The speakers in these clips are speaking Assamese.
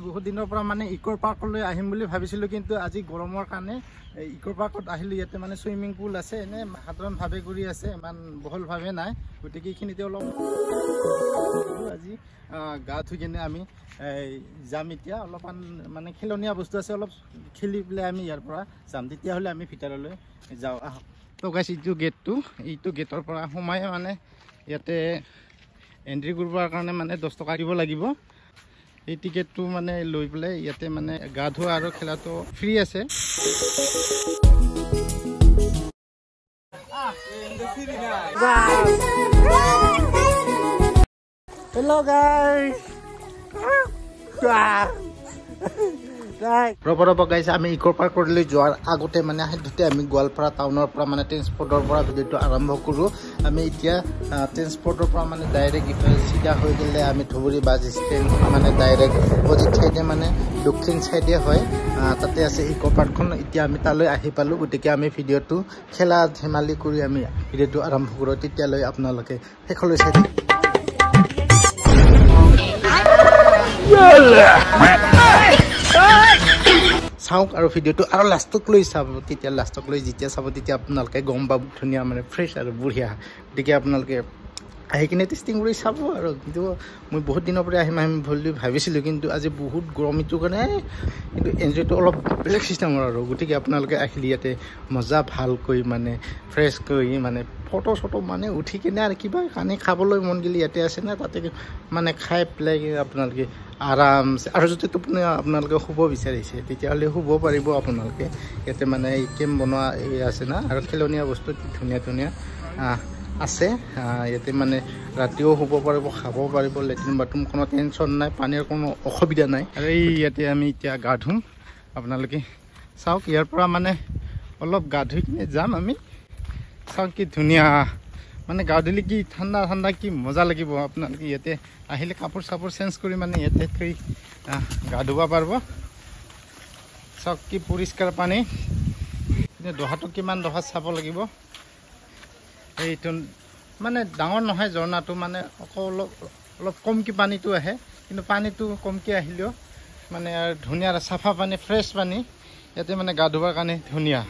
বহুত দিনৰ পৰা মানে ইকো পাৰ্কলৈ আহিম বুলি ভাবিছিলোঁ, কিন্তু আজি গৰমৰ কাৰণে ইকো পাৰ্কত আহিলোঁ। ইয়াতে মানে চুইমিং পুল আছে, এনে সাধাৰণভাৱে কৰি আছে, ইমান বহলভাৱে নাই। গতিকে এইখিনিতে অলপ আজি গা ধুই কিনে আমি যাম। এতিয়া অলপমান মানে খেলনীয়া বস্তু আছে, অলপ খেলি পেলাই আমি ইয়াৰ পৰা যাম। তেতিয়াহ'লে আমি ভিতৰলৈ যাওঁ আহক। তো গাইছ, এইটো গেটৰ পৰা সোমাই মানে ইয়াতে এণ্ট্ৰি কৰিবৰ কাৰণে মানে 10 টকা দিব লাগিব। এই টিকেটটো মানে লৈ পেলাই ইয়াতে মানে গা ধোৱা আৰু খেলাটো ফ্ৰী আছে। হেল্ল' গাইছ, ৰ'ব গাইছ, আমি ইকো পাৰ্কলৈ যোৱাৰ আগতে মানে সেইটোতে আমি গোৱালপাৰা টাউনৰ পৰা মানে ট্ৰেন্সপৰ্টৰ পৰা ভিডিঅ'টো আৰম্ভ কৰোঁ। আমি এতিয়া ট্ৰেন্সপৰ্টৰ পৰা মানে ডাইৰেক্ট ইফালে চিধা হৈ গ'লে আমি ধুবুৰী বাছ ষ্টেণ্ড মানে ডাইৰেক্ট অপজিট চাইডে মানে দক্ষিণ চাইডে হয়, তাতে আছে ইকো পাৰ্কখন। এতিয়া আমি তালৈ আহি পালোঁ, গতিকে আমি ভিডিঅ'টো খেলা ধেমালি কৰি আমি ভিডিঅ'টো আৰম্ভ কৰোঁ। তেতিয়ালৈ আপোনালোকে শেষলৈ চাই থাকক। চাওক আৰু ভিডিঅ'টো আৰু লাষ্টক লৈ চাব। তেতিয়া লাষ্টক লৈ যেতিয়া চাব তেতিয়া আপোনালোকে গম পাব ধুনীয়া মানে ফ্ৰেছ আৰু বঢ়িয়া। গতিকে আপোনালোকে আহি কিনে টেষ্টিং কৰি চাব আৰু। কিন্তু মই বহুত দিনৰ পৰা আহিম বুলি ভাবিছিলোঁ, কিন্তু আজি বহুত গৰম, এইটো কাৰণে কিন্তু এনজয়টো অলপ বেলেগ ছিষ্টেমৰ আৰু। গতিকে আপোনালোকে আহিলে ইয়াতে মজা ভালকৈ মানে ফ্ৰেছ কৰি মানে ফটো চটো মানে উঠি কিনে আৰু কিবা কানি খাবলৈ মন গ'লে ইয়াতে আছে না, তাতে মানে খাই পেলাই আপোনালোকে আৰামছে। আৰু যদি টোপনি আপোনালোকে শুব বিচাৰিছে তেতিয়াহ'লে শুব পাৰিব আপোনালোকে। ইয়াতে মানে এই কেম্প বনোৱা এই আছে না, আৰু খেলনীয়া বস্তু ধুনীয়া ধুনীয়া আছে। ইয়াতে মানে ৰাতিও শুব পাৰিব, খাব পাৰিব। লেট্ৰিন বাথৰুম কোনো টেনশ্যন নাই, পানীৰ কোনো অসুবিধা নাই। আৰু এই ইয়াতে আমি এতিয়া গা ধুম। আপোনালোকে চাওক, ইয়াৰ পৰা মানে অলপ গা ধুই কিনে যাম আমি। চাওক কি ধুনীয়া মানে গা ধুলে কি ঠাণ্ডা ঠাণ্ডা কি মজা লাগিব। আপোনালোকে ইয়াতে আহিলে কাপোৰ চাপোৰ চেঞ্জ কৰি মানে ইয়াতে থৈ গা ধুব পাৰিব। চাওক কি পৰিষ্কাৰ পানী। কিন্তু দহাটো কিমান দহা চাব লাগিব। এইটো মানে ডাঙৰ নহয় ঝৰ্ণাটো, মানে অলপ কমকৈ পানীটো আহে, কিন্তু পানীটো কমকৈ আহিলেও মানে ধুনীয়া চাফা পানী, ফ্ৰেছ পানী। ইয়াতে মানে গা ধুবৰ কাৰণে ধুনীয়া।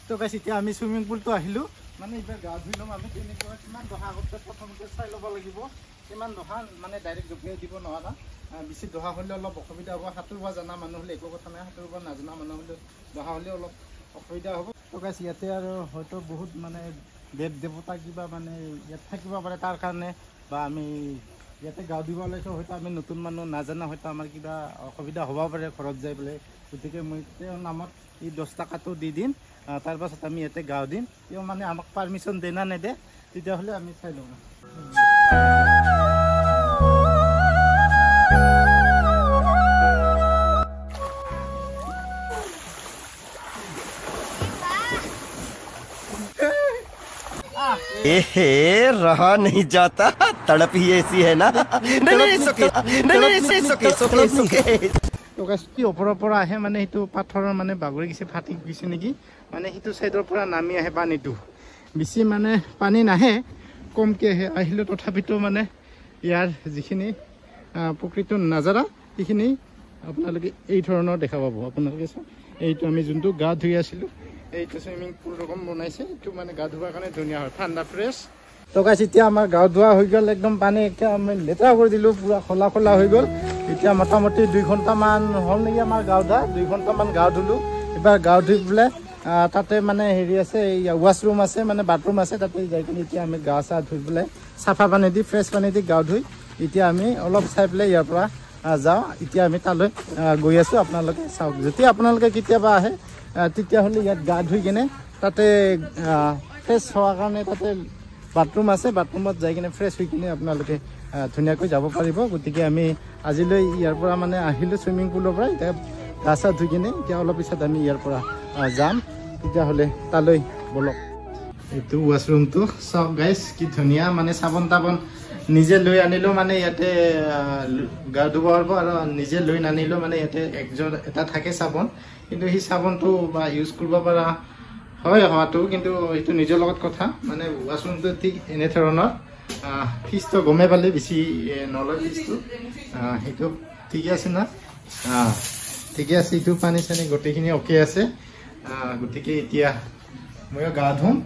তো গাইছ, এতিয়া আমি চুইমিং পুলটো আহিলোঁ, মানে এইবাৰ গা ধুই ল'ম আমি। তেনেকুৱা কিমান দহা আগতে প্ৰথমতে চাই ল'ব লাগিব, কিমান দহা মানে ডাইৰেক্ট জপিয়াই দিব নোৱাৰা। বেছি দহা হ'লে অলপ অসুবিধা হ'ব। সাঁতুৰিব জনা মানুহ হ'লে একো কথা নাই, সাঁতুৰিব নাজনা মানুহ হ'লে দহা হ'লে অলপ অসুবিধা হ'ব। তো গাইছ, ইয়াতে আৰু হয়তো বহুত মানে দেৱ দেৱতা কিবা মানে ইয়াত থাকিব পাৰে, তাৰ কাৰণে বা আমি ইয়াতে গা ধুব ওলাইছোঁ। হয়তো আমি নতুন মানুহ নাজানা, হয়তো আমাৰ কিবা অসুবিধা হ'ব পাৰে ঘৰত যাই পেলাই। গতিকে মই তেওঁৰ নামত এই 10 টকাটো দি দিম, তাৰ পাছত আমি ইয়াতে গা দিম। তেওঁ মানে আমাক পাৰ্মিশ্যন দে না নেদে তেতিয়াহ'লে আমি চাই লওঁ। रहा नहीं जाता, तड़प ही ऐसी है ना। কি ওপৰৰ পৰা আহে মানে সেইটো পাথৰৰ মানে বাগৰি গৈছে, ফাটি গৈছে নেকি। মানে সেইটো চাইডৰ পৰা নামি আহে পানীটো, বেছি মানে পানী নাহে, কমকৈ আহে। আহিলেও তথাপিতো মানে ইয়াৰ যিখিনি প্ৰকৃত নাজাৰা সেইখিনি আপোনালোকে এই ধৰণৰ দেখা পাব। আপোনালোকে চাওক, এইটো আমি যোনটো গা ধুই আছিলোঁ, এইটো চুইমিং পুল ৰকম বনাইছে। এইটো মানে গা ধুবৰ কাৰণে ধুনীয়া হয়, ঠাণ্ডা ফ্ৰেছ। তো গাইছ, এতিয়া আমাৰ গা ধোৱা হৈ গ'ল, একদম পানী এতিয়া আমি লেতেৰা কৰি দিলোঁ, পূৰা খোলা খোলা হৈ গ'ল। এতিয়া মোটামুটি 2 ঘণ্টামান হ'ল নেকি আমাৰ গা ধোৱা। 2 ঘণ্টামান গা ধুলোঁ। এবাৰ গা ধুই পেলাই তাতে মানে হেৰি আছে, এই ৱাছৰুম আছে, মানে বাথৰুম আছে, তাতে যাই কিনে এতিয়া আমি গা চা ধুই পেলাই চাফা পানী দি, ফ্ৰেছ পানী দি গা ধুই এতিয়া আমি অলপ চাই পেলাই ইয়াৰ পৰা যাওঁ। এতিয়া আমি তালৈ গৈ আছোঁ। আপোনালোকে চাওক, যেতিয়া আপোনালোকে কেতিয়াবা আহে তেতিয়াহ'লে ইয়াত গা ধুই কিনে তাতে ফ্ৰেছ হোৱাৰ কাৰণে তাতে বাথৰুম আছে, বাথৰুমত যাই কিনে ফ্ৰেছ হৈ কিনে আপোনালোকে ধুনীয়াকৈ যাব পাৰিব। গতিকে আমি আজিলৈ ইয়াৰ পৰা মানে আহিলোঁ চুইমিং পুলৰ পৰা। এতিয়া গা চা ধুই কিনে এতিয়া অলপ পিছত আমি ইয়াৰ পৰা যাম। তেতিয়াহ'লে তালৈ বলক। এইটো ৱাছৰুমটো চাওক গাইছ, কি ধুনীয়া। মানে চাবোন তাবোন নিজে লৈ আনিলেও মানে ইয়াতে গা ধুব পাৰিব, আৰু নিজে লৈ নানিলেও মানে ইয়াতে এটা থাকে চাবোন। কিন্তু সেই চাবোনটো বা ইউজ কৰিব পৰা হয় হোৱাটো, কিন্তু সেইটো নিজৰ লগত কথা। মানে ৱাছৰুমটো ঠিক এনেধৰণৰ ফিজটো গমে পালে বেছি নলয় ফিজটো সেইটো ঠিকে আছে না ঠিকে আছে এইটো পানী চানী গোটেইখিনি অ'কে আছে গতিকে এতিয়া ময়ো গা ধুম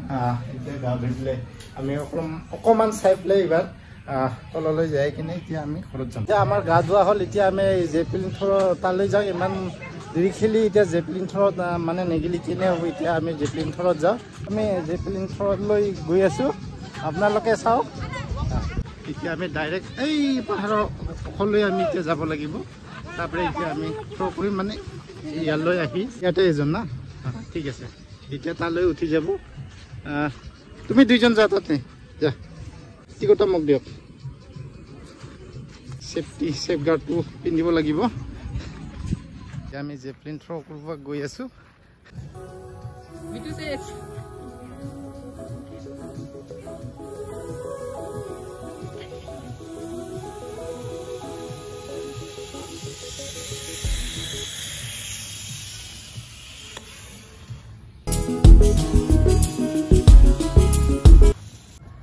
এতিয়া গা ধুই পেলাই আমি অকণমান চাই পেলাই এইবাৰ তললৈ যাই কিনে এতিয়া আমি ঘৰত যাম এতিয়া আমাৰ গা ধোৱা হ'ল এতিয়া আমি জেপলিন থ্ৰ' তালৈ যাওঁ ইমান দেৰি খেলি এতিয়া জেপলিন থ্ৰ'ত মানে নেগেলি কিনে হ'ব এতিয়া আমি জেপলিন থ্ৰ'ত যাওঁ আমি জেপলিন থ্ৰ'লৈ গৈ আছোঁ আপোনালোকে চাওক এতিয়া আমি ডাইৰেক্ট এই পাহাৰৰ কাষলৈ আমি এতিয়া যাব লাগিব তাৰপৰা এতিয়া আমি থ্ৰ' কৰিম মানে ইয়ালৈ আহি ইয়াতে এজন না ঠিক আছে এতিয়া তালৈ উঠি যাব তুমি দুইজন যা তাতে যা টিকটা মোক দিয়ক সেফটি সেফগাৰ্ডটো পিন্ধিব লাগিব এতিয়া আমি জেপলিন থ্ৰ' কৰিব গৈ আছোঁ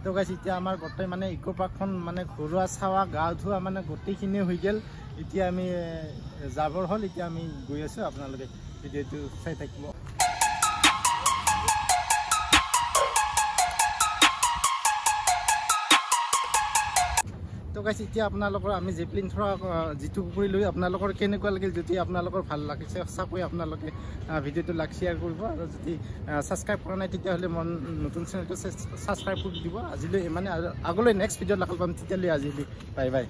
তো গাইছ এতিয়া আমাৰ গোটেই মানে ইকো পাৰ্কখন মানে ঘৰুৱা চাৱা গা ধোৱা মানে গোটেইখিনি হৈ গ'ল এতিয়া আমি যাবৰ হ'ল এতিয়া আমি গৈ আছোঁ আপোনালোকে ভিডিঅ'টো চাই থাকিব তো গাইছ এতিয়া আপোনালোকৰ আমি জেপলিন থ্ৰ' যিটো কৰিলোঁ আপোনালোকৰ কেনেকুৱা লাগিল যদি আপোনালোকৰ ভাল লাগিছে সঁচাকৈ আপোনালোকে ভিডিঅ'টো লাইক শ্বেয়াৰ কৰিব আৰু যদি ছাবস্ক্ৰাইব কৰা নাই তেতিয়াহ'লে মই নতুন চেনেলটো ছাবস্ক্ৰাইব কৰি দিব আজিলৈ ইমানে আগলৈ নেক্সট ভিডিঅ'ত লগ পাম তেতিয়ালৈ আজিলৈ বাই বাই